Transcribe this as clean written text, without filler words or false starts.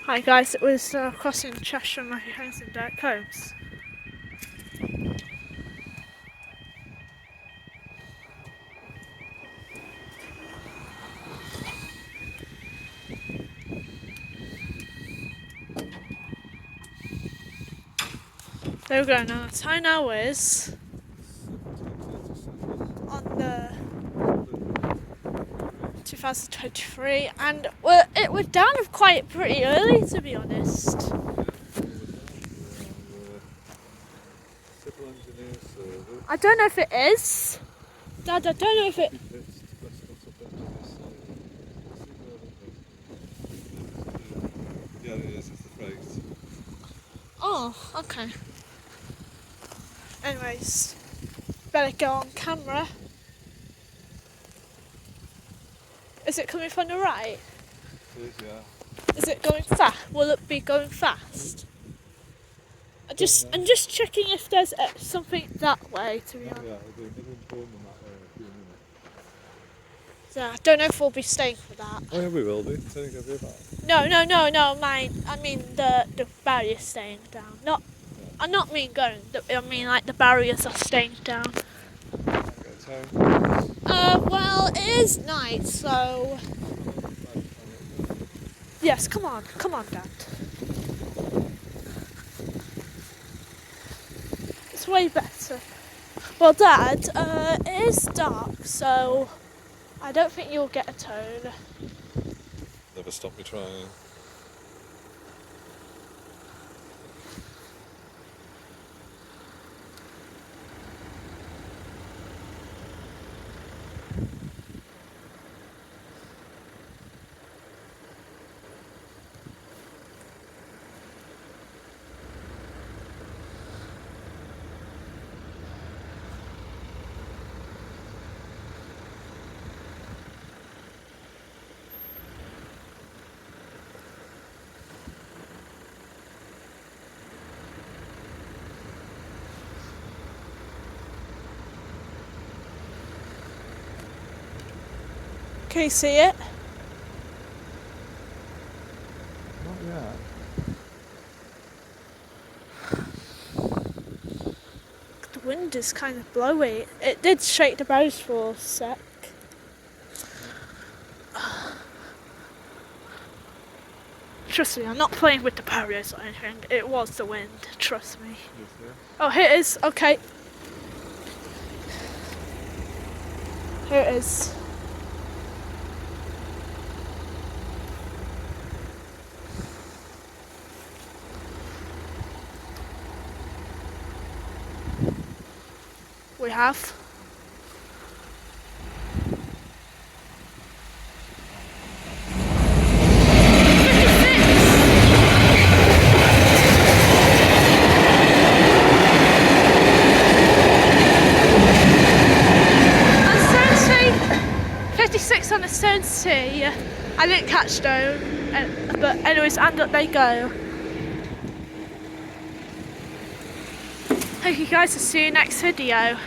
Hi guys, it was crossing Cheshire on my hands and dirt combs. There we go now. The time now is on the 2023 and it was down quite pretty early, to be honest. I don't know if it is. Dad, I don't know if it... Yeah, it is. It's the phrase. Oh, okay. Anyways, better go on camera. Is it coming from the right? It is, yeah. Is it going fast? Will it be going fast? I'm just checking if there's something that way, to be honest. Yeah, it'll be going that way in a few minutes. Yeah, I don't know if we'll be staying for that. Oh yeah, we will be. It's only going to be about. No, mine. I mean the barrier's staying down. Not, I not mean going. I mean like the barriers are staying down. Well, it is night, so yes. Come on, Dad. It's way better. Well, Dad, it is dark, so I don't think you'll get a tone. Never stop me trying. Can you see it? Not yet. The wind is kind of blowy. It did shake the barriers for a sec. Trust me, I'm not playing with the barriers or anything. It was the wind, trust me. Oh, here it is. Okay. Here it is. We have. On the Stone I didn't catch though, but anyways, and up they go. Thank you guys, I'll see you next video.